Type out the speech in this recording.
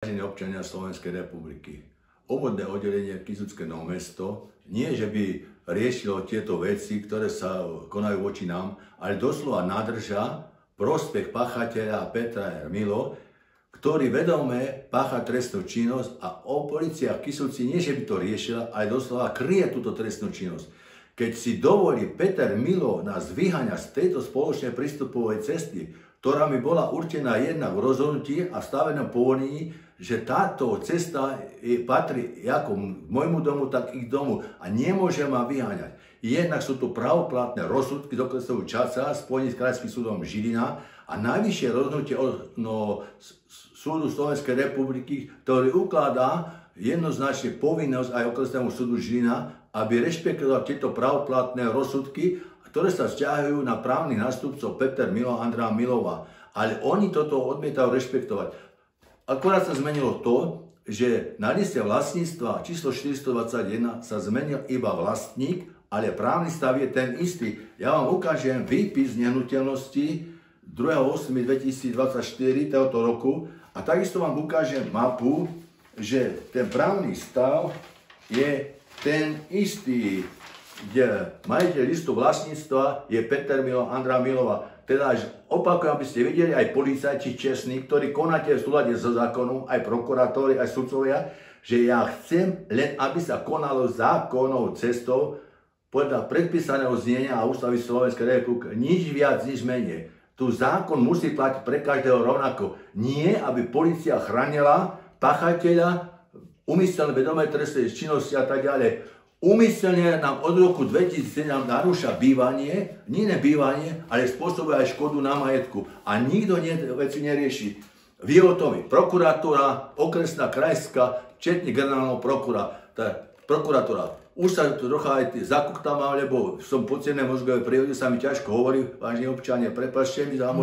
Vážení občania Slovenskej republiky, obvodné oddelenie Kysucké Nové Mesto nie, že by riešilo tieto veci, ktoré sa konajú voči nám, ale doslova nadrža prospech páchateľa Petra Milo, ktorý vedome pácha trestnú činnosť a polícia v Kysuci nie, že by to riešila, ale doslova kryje túto trestnú činnosť. Keď si dovolí Peter Milo nás vyháňať z tejto spoločnej prístupovej cesty, ktorá mi bola určená jednak v rozhodnutí a v stavenom povolení, že táto cesta patrí ako môjmu domu, tak ich domu a nemôže ma vyháňať. Jednak sú tu pravoplatné rozsudky z okresného Čaca spojené s Krajským súdom Žilina a najvyššie rozhodnutie súdu Slovenskej republiky, ktorý ukladá jednoznačne povinnosť aj okresnému súdu Žilina, aby rešpektoval tieto pravoplatné rozsudky, ktoré sa vzťahujú na právnych nástupcov Peter Milo a Andrea Milova. Ale oni toto odmietajú rešpektovať. Akorát sa zmenilo to, že na liste vlastníctva číslo 421 sa zmenil iba vlastník, ale právny stav je ten istý. Ja vám ukážem výpis nehnuteľnosti 2.8.2024 tohto roku a takisto vám ukážem mapu, že ten právny stav je ten istý, kde majiteľ listu vlastníctva je Peter Milo, Andrea Milova. Teda opakujem, aby ste videli aj policajti čestní, ktorí konáte v súlade so zákonom, aj prokurátori, aj sudcovia, že ja chcem len, aby sa konalo zákonnou cestou podľa predpísaného znenia a ústavy Slovenskej republiky. Nič viac, nič menej. Tu zákon musí platiť pre každého rovnako. Nie, aby polícia chránila páchateľa, úmyselné vedomé trestnej činnosti a tak ďalej. Úmyselne nám od roku 2007 narúša bývanie, nie bývanie, ale spôsobuje aj škodu na majetku. A nikto veci nerieši. Vyhotoví prokuratúra, okresná, krajská, včetne generálneho prokuratúra. Už sa to trocha aj zakúktam, lebo som podcené mozgové prievode, sa mi ťažko hovorí, vážne občania, prepáčte mi za môj